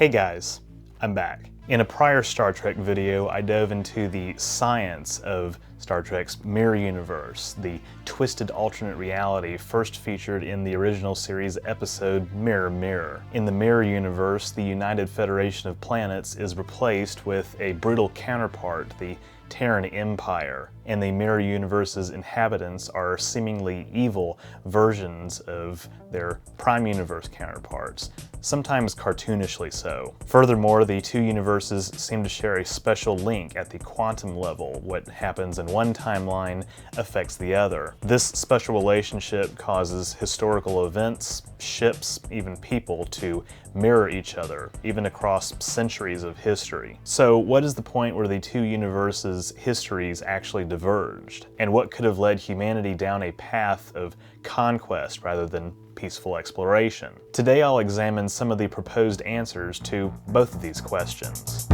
Hey guys, I'm back. In a prior Star Trek video, I dove into the science of Star Trek's mirror universe, the twisted alternate reality first featured in the original series episode Mirror Mirror. In the mirror universe, the United Federation of Planets is replaced with a brutal counterpart, the Terran Empire, and the mirror universe's inhabitants are seemingly evil versions of their prime universe counterparts, sometimes cartoonishly so. Furthermore, the two universes seem to share a special link at the quantum level. What happens in one timeline affects the other. This special relationship causes historical events, ships, even people to mirror each other, even across centuries of history. So what is the point where the two universes' histories actually diverged? And what could have led humanity down a path of conquest rather than peaceful exploration? Today I'll examine some of the proposed answers to both of these questions.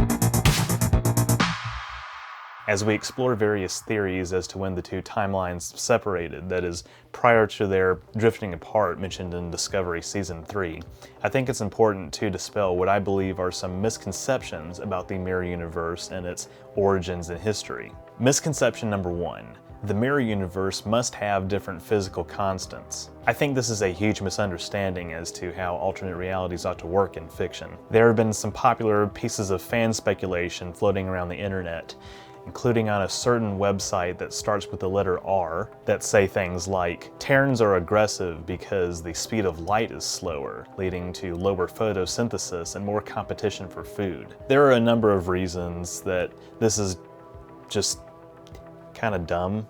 As we explore various theories as to when the two timelines separated, that is, prior to their drifting apart mentioned in Discovery Season 3, I think it's important to dispel what I believe are some misconceptions about the mirror universe and its origins and history. Misconception number 1. The mirror universe must have different physical constants. I think this is a huge misunderstanding as to how alternate realities ought to work in fiction. There have been some popular pieces of fan speculation floating around the internet, including on a certain website that starts with the letter R, that say things like, Terrans are aggressive because the speed of light is slower, leading to lower photosynthesis and more competition for food. There are a number of reasons that this is just kind of dumb.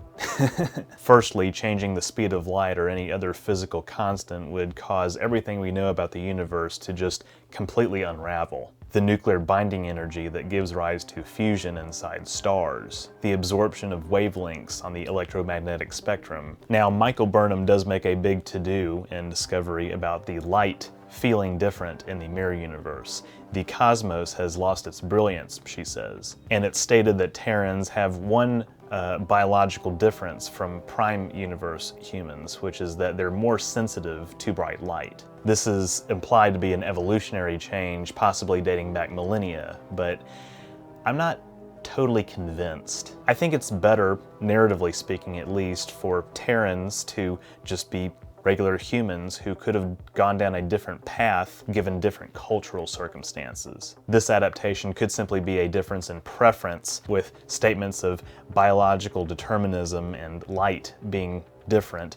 Firstly, changing the speed of light or any other physical constant would cause everything we know about the universe to just completely unravel. The nuclear binding energy that gives rise to fusion inside stars, the absorption of wavelengths on the electromagnetic spectrum. Now, Michael Burnham does make a big to-do in Discovery about the light feeling different in the mirror universe. The cosmos has lost its brilliance, she says, and it's stated that Terrans have one biological difference from prime universe humans, which is that they're more sensitive to bright light. This is implied to be an evolutionary change, possibly dating back millennia, but I'm not totally convinced. I think it's better, narratively speaking at least, for Terrans to just be regular humans who could have gone down a different path given different cultural circumstances. This adaptation could simply be a difference in preference, with statements of biological determinism and light being different,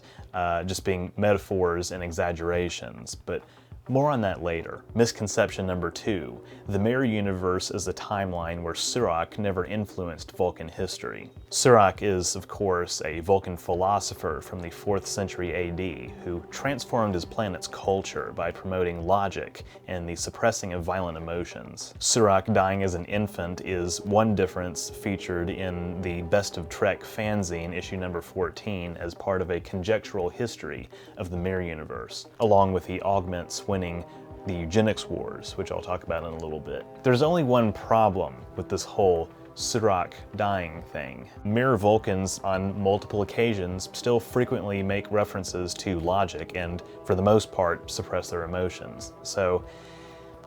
just being metaphors and exaggerations, but more on that later. Misconception number 2. The mirror universe is a timeline where Surak never influenced Vulcan history. Surak is, of course, a Vulcan philosopher from the 4th century AD who transformed his planet's culture by promoting logic and the suppressing of violent emotions. Surak dying as an infant is one difference featured in the Best of Trek fanzine issue number 14 as part of a conjectural history of the mirror universe, along with the augments winning the Eugenics Wars, which I'll talk about in a little bit. There's only one problem with this whole Surak dying thing. Mirror Vulcans on multiple occasions still frequently make references to logic and, for the most part, suppress their emotions. So,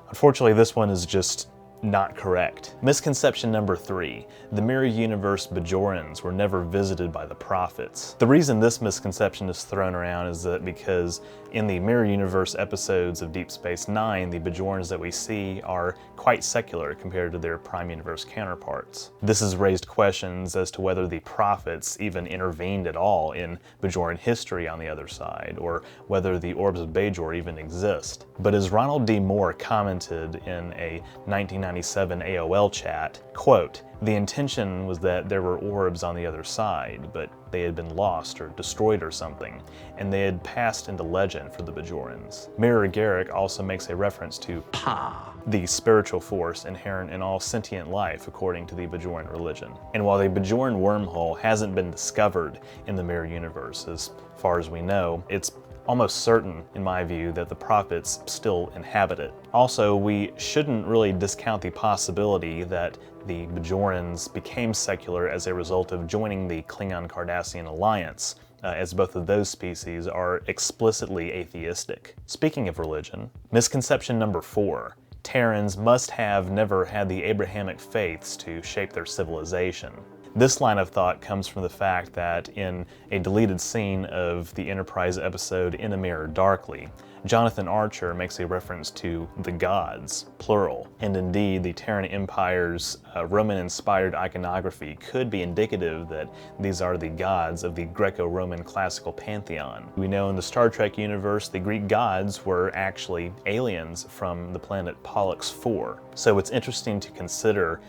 unfortunately, this one is just not correct. Misconception number 3. The mirror universe Bajorans were never visited by the prophets. The reason this misconception is thrown around is that because in the mirror universe episodes of Deep Space Nine, the Bajorans that we see are quite secular compared to their prime universe counterparts. This has raised questions as to whether the prophets even intervened at all in Bajoran history on the other side, or whether the orbs of Bajor even exist. But as Ronald D. Moore commented in a 1997 AOL chat, quote, "The intention was that there were orbs on the other side, but they had been lost or destroyed or something, and they had passed into legend for the Bajorans." Mirror Garrick also makes a reference to Pa, the spiritual force inherent in all sentient life according to the Bajoran religion. And while the Bajoran wormhole hasn't been discovered in the mirror universe, as far as we know, it's almost certain, in my view, that the prophets still inhabit it. Also, we shouldn't really discount the possibility that the Bajorans became secular as a result of joining the Klingon-Cardassian alliance, as both of those species are explicitly atheistic. Speaking of religion, misconception number 4. Terrans must have never had the Abrahamic Faiths to shape their civilization. This line of thought comes from the fact that in a deleted scene of the Enterprise episode In a Mirror Darkly, Jonathan Archer makes a reference to the gods, plural, and indeed the Terran Empire's Roman-inspired iconography could be indicative that these are the gods of the Greco-Roman classical pantheon. We know in the Star Trek universe the Greek gods were actually aliens from the planet Pollux 4. So it's interesting to consider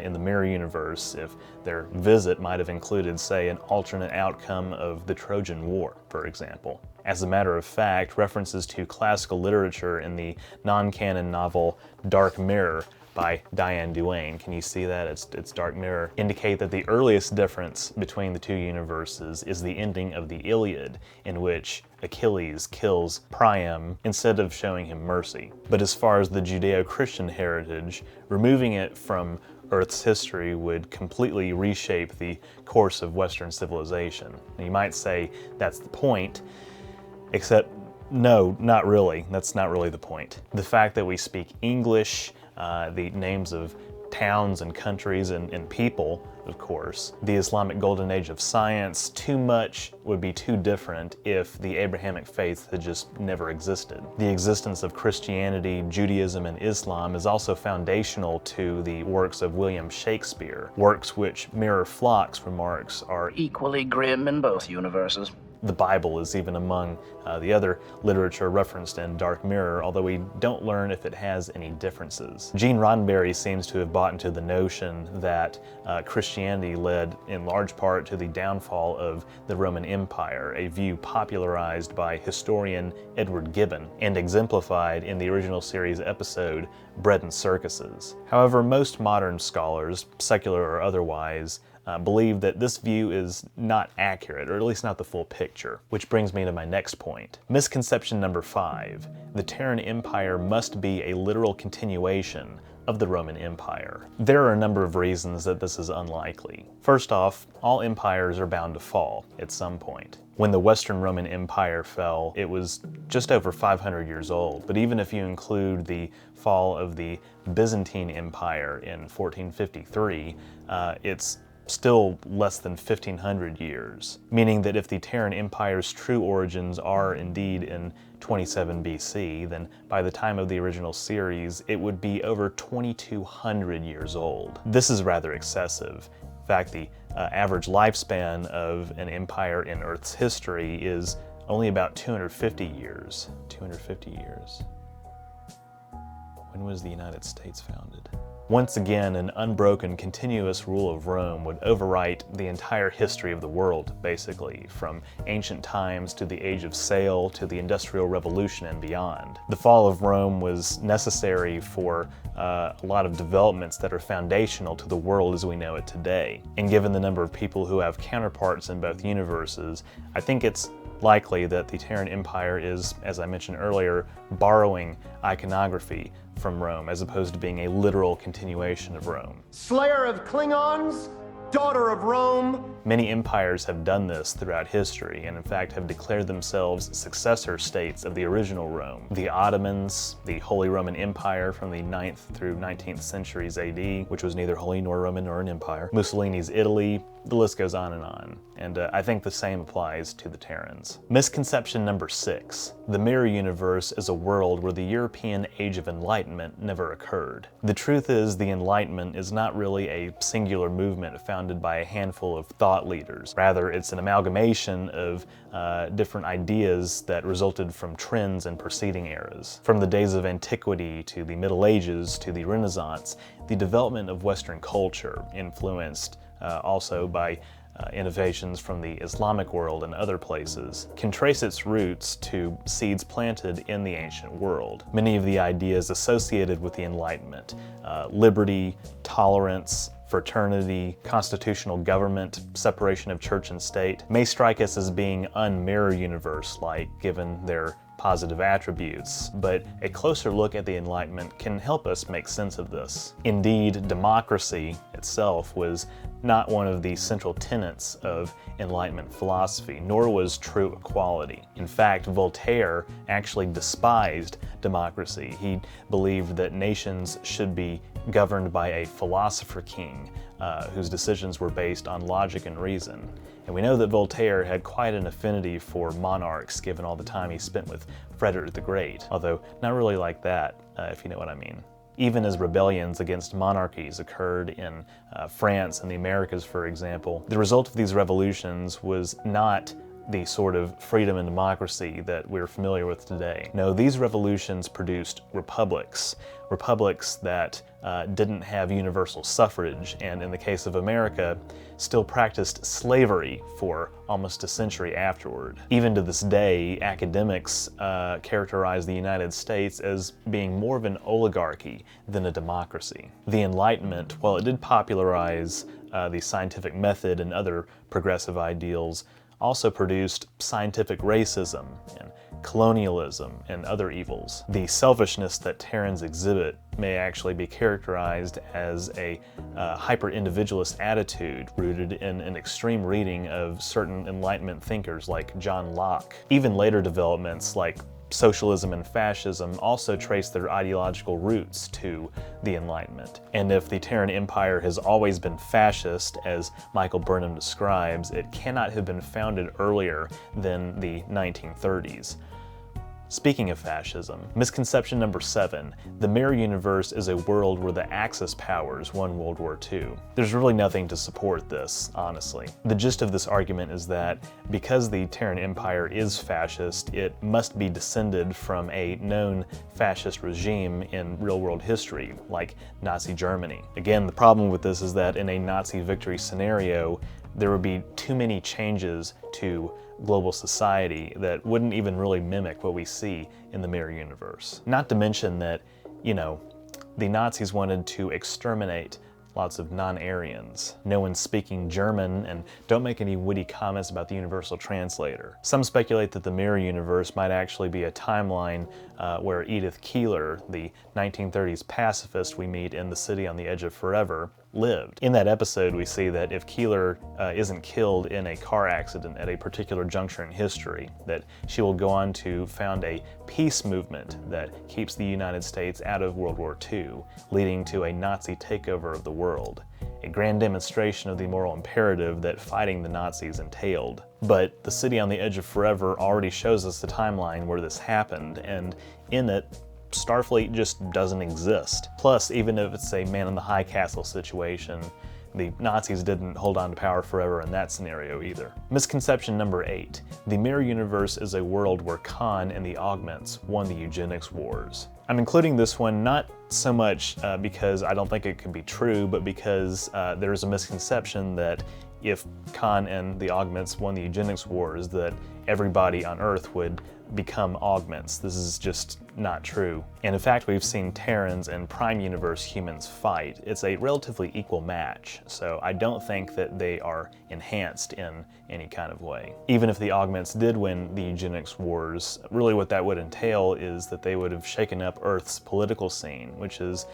in the Mirror universe if their visit might have included, say, an alternate outcome of the Trojan War, for example. As a matter of fact, references to classical literature in the non-canon novel Dark Mirror by Diane Duane, can you see that? It's Dark Mirror, indicate that the earliest difference between the two universes is the ending of the Iliad, in which Achilles kills Priam instead of showing him mercy. But as far as the Judeo-Christian heritage, removing it from Earth's history would completely reshape the course of Western civilization. And you might say that's the point, except no, not really. That's not really the point. The fact that we speak English, the names of towns and countries and people, of course, the Islamic golden age of science, too much would be too different if the Abrahamic faiths had just never existed. The existence of Christianity, Judaism, and Islam is also foundational to the works of William Shakespeare, works which Mirror Flock's remarks are equally grim in both universes. The Bible is even among the other literature referenced in Dark Mirror, although we don't learn if it has any differences. Gene Roddenberry seems to have bought into the notion that Christianity led in large part to the downfall of the Roman Empire, a view popularized by historian Edward Gibbon and exemplified in the original series episode Bread and Circuses. However, most modern scholars, secular or otherwise, believe that this view is not accurate, or at least not the full picture. Which brings me to my next point. Misconception number 5. The Terran Empire must be a literal continuation of the Roman Empire. There are a number of reasons that this is unlikely. First off, all empires are bound to fall at some point. When the Western Roman Empire fell, it was just over 500 years old, but even if you include the fall of the Byzantine Empire in 1453, it's still less than 1,500 years, meaning that if the Terran Empire's true origins are indeed in 27 BC, then by the time of the original series, it would be over 2,200 years old. This is rather excessive. In fact, the average lifespan of an empire in Earth's history is only about 250 years. 250 years. When was the United States founded? Once again, an unbroken, continuous rule of Rome would overwrite the entire history of the world, basically, from ancient times to the Age of Sail to the Industrial Revolution and beyond. The fall of Rome was necessary for a lot of developments that are foundational to the world as we know it today. And given the number of people who have counterparts in both universes, I think it's likely that the Terran Empire is, as I mentioned earlier, borrowing iconography from Rome as opposed to being a literal continuation of Rome. Slayer of Klingons, daughter of Rome. Many empires have done this throughout history and in fact have declared themselves successor states of the original Rome. The Ottomans, the Holy Roman Empire from the 9th through 19th centuries AD, which was neither holy nor Roman nor an empire. Mussolini's Italy, the list goes on. And I think the same applies to the Terrans. Misconception number 6. The Mirror Universe is a world where the European Age of Enlightenment never occurred. The truth is the Enlightenment is not really a singular movement founded by a handful of thought leaders. Rather, it's an amalgamation of different ideas that resulted from trends in preceding eras. From the days of antiquity to the Middle Ages to the Renaissance, the development of Western culture, influenced also by innovations from the Islamic world and other places, can trace its roots to seeds planted in the ancient world. Many of the ideas associated with the Enlightenment, liberty, tolerance, fraternity, constitutional government, separation of church and state, may strike us as being un-Mirror Universe-like given their positive attributes, but a closer look at the Enlightenment can help us make sense of this. Indeed, democracy itself was not one of the central tenets of Enlightenment philosophy, nor was true equality. In fact, Voltaire actually despised democracy. He believed that nations should be governed by a philosopher king whose decisions were based on logic and reason. And we know that Voltaire had quite an affinity for monarchs, given all the time he spent with Frederick the Great, although not really like that, if you know what I mean. Even as rebellions against monarchies occurred in France and the Americas, for example, the result of these revolutions was not the sort of freedom and democracy that we're familiar with today. No, these revolutions produced republics that didn't have universal suffrage, and in the case of America, still practiced slavery for almost a century afterward. Even to this day, academics characterize the United States as being more of an oligarchy than a democracy. The Enlightenment, while it did popularize the scientific method and other progressive ideals, also produced scientific racism and colonialism and other evils. The selfishness that Terrans exhibit may actually be characterized as a hyper-individualist attitude rooted in an extreme reading of certain Enlightenment thinkers like John Locke. Even later developments like socialism and fascism also trace their ideological roots to the Enlightenment. And if the Terran Empire has always been fascist, as Michael Burnham describes, it cannot have been founded earlier than the 1930s. Speaking of fascism, misconception number 7, the mirror universe is a world where the Axis powers won World War II. There's really nothing to support this, honestly. The gist of this argument is that because the Terran Empire is fascist, it must be descended from a known fascist regime in real-world history, like Nazi Germany. Again, the problem with this is that in a Nazi victory scenario, there would be too many changes to global society that wouldn't even really mimic what we see in the mirror universe. Not to mention that, the Nazis wanted to exterminate lots of non-Aryans. No one's speaking German, and don't make any witty comments about the universal translator. Some speculate that the mirror universe might actually be a timeline where Edith Keeler, the 1930s pacifist we meet in The City on the Edge of Forever, lived. In that episode, we see that if Keeler isn't killed in a car accident at a particular juncture in history, that she will go on to found a peace movement that keeps the United States out of World War II, leading to a Nazi takeover of the world. A grand demonstration of the moral imperative that fighting the Nazis entailed. But The City on the Edge of Forever already shows us the timeline where this happened, and in it, Starfleet just doesn't exist. Plus, even if it's a man in the high castle situation, the Nazis didn't hold on to power forever in that scenario either. Misconception number 8. The mirror universe is a world where Khan and the Augments won the Eugenics Wars. I'm including this one not so much because I don't think it could be true, but because there's a misconception that if Khan and the Augments won the Eugenics Wars, that everybody on Earth would become augments. This is just not true. And in fact, we've seen Terrans and Prime Universe humans fight. It's a relatively equal match, so I don't think that they are enhanced in any kind of way. Even if the augments did win the Eugenics Wars, really what that would entail is that they would have shaken up Earth's political scene, which is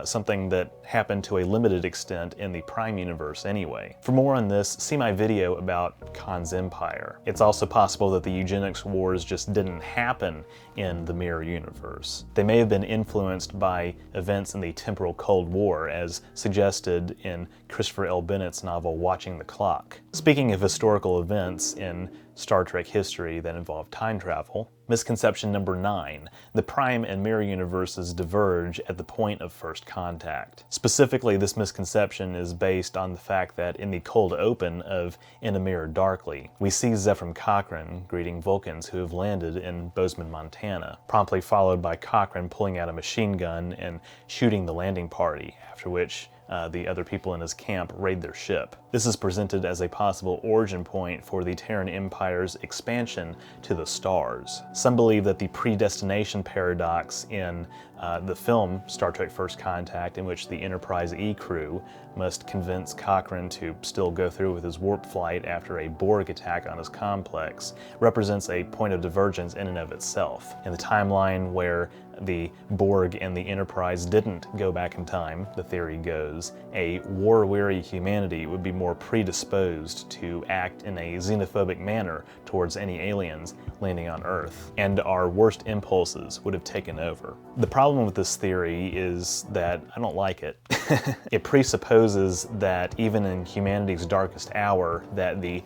something that happened to a limited extent in the Prime Universe anyway. For more on this, see my video about Khan's Empire. It's also possible that the Eugenics Wars just didn't happen in the mirror universe. They may have been influenced by events in the temporal Cold War, as suggested in Christopher L. Bennett's novel Watching the Clock. Speaking of historical events in Star Trek history that involve time travel, misconception number 9. The Prime and mirror universes diverge at the point of first contact. Specifically, this misconception is based on the fact that in the cold open of In a Mirror Darkly, we see Zephram Cochrane greeting Vulcans who have landed in Bozeman, Montana, promptly followed by Cochrane pulling out a machine gun and shooting the landing party, after which the other people in his camp raid their ship. This is presented as a possible origin point for the Terran Empire's expansion to the stars. Some believe that the predestination paradox in the film Star Trek First Contact, in which the Enterprise E crew must convince Cochrane to still go through with his warp flight after a Borg attack on his complex, represents a point of divergence in and of itself. In the timeline where the Borg and the Enterprise didn't go back in time, the theory goes, a war-weary humanity would be more predisposed to act in a xenophobic manner towards any aliens landing on Earth, and our worst impulses would have taken over. The problem with this theory is that I don't like it. It presupposes that even in humanity's darkest hour, that the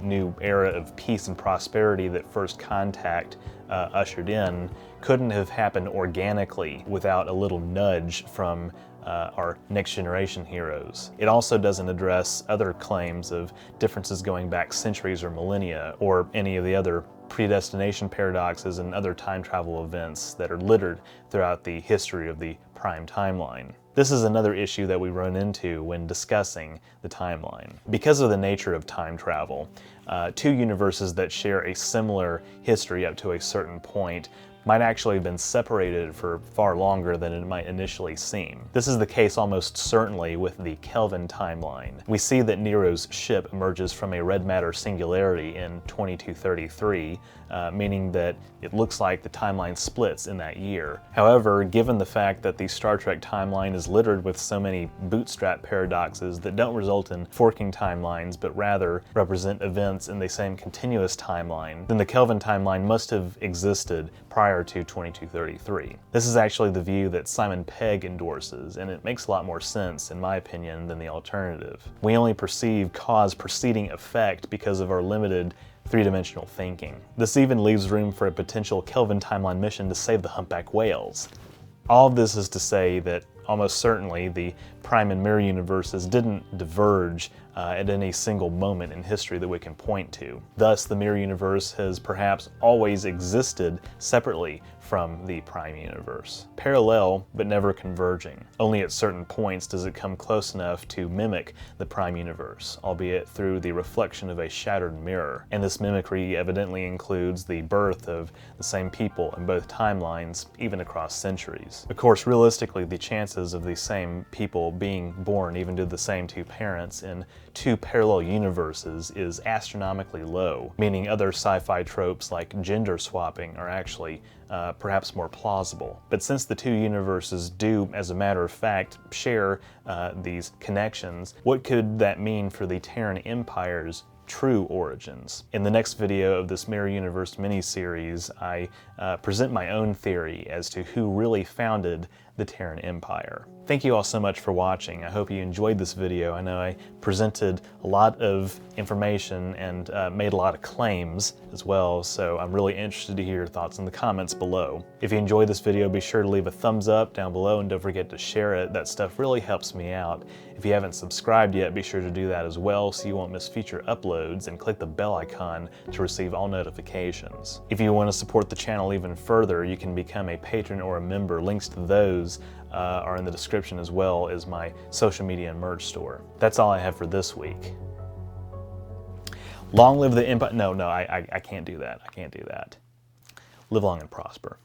new era of peace and prosperity that First Contact ushered in couldn't have happened organically without a little nudge from our next generation heroes. It also doesn't address other claims of differences going back centuries or millennia, or any of the other predestination paradoxes and other time travel events that are littered throughout the history of the prime timeline. This is another issue that we run into when discussing the timeline. Because of the nature of time travel, two universes that share a similar history up to a certain point might actually have been separated for far longer than it might initially seem. This is the case almost certainly with the Kelvin timeline. We see that Nero's ship emerges from a red matter singularity in 2233, meaning that it looks like the timeline splits in that year. However, given the fact that the Star Trek timeline is littered with so many bootstrap paradoxes that don't result in forking timelines, but rather represent events in the same continuous timeline, then the Kelvin timeline must have existed prior to 2233. This is actually the view that Simon Pegg endorses, and it makes a lot more sense, in my opinion, than the alternative. We only perceive cause preceding effect because of our limited three-dimensional thinking. This even leaves room for a potential Kelvin timeline mission to save the humpback whales. All of this is to say that almost certainly the prime and mirror universes didn't diverge at any single moment in history that we can point to. Thus, the mirror universe has perhaps always existed separately from the prime universe. Parallel, but never converging. Only at certain points does it come close enough to mimic the prime universe, albeit through the reflection of a shattered mirror. And this mimicry evidently includes the birth of the same people in both timelines, even across centuries. Of course, realistically, the chances of the same people being born even to the same two parents in two parallel universes is astronomically low, meaning other sci-fi tropes like gender swapping are actually perhaps more plausible. But since the two universes do, as a matter of fact, share these connections, what could that mean for the Terran Empire's true origins? In the next video of this Mirror Universe mini-series, I present my own theory as to who really founded the Terran Empire. Thank you all so much for watching. I hope you enjoyed this video. I know I presented a lot of information and made a lot of claims as well, so I'm really interested to hear your thoughts in the comments below. If you enjoyed this video, be sure to leave a thumbs up down below and don't forget to share it. That stuff really helps me out. If you haven't subscribed yet, be sure to do that as well so you won't miss future uploads, and click the bell icon to receive all notifications. If you want to support the channel even further, you can become a patron or a member. Links to those are in the description, as well as my social media and merch store. That's all I have for this week. Long live the Empire. No, I can't do that. I can't do that. Live long and prosper.